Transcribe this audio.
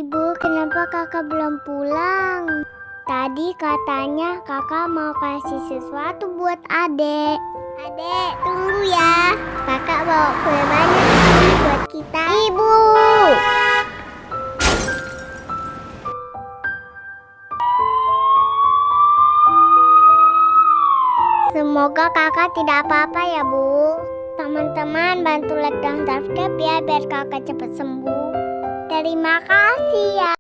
Ibu, kenapa kakak belum pulang? Tadi katanya kakak mau kasih sesuatu buat adek. Adek, tunggu ya. Kakak bawa kue banyak nih buat kita. Ibu! Semoga kakak tidak apa-apa ya, Bu. Teman-teman bantu like dan subscribe ya biar kakak cepat sembuh. Terima kasih ya.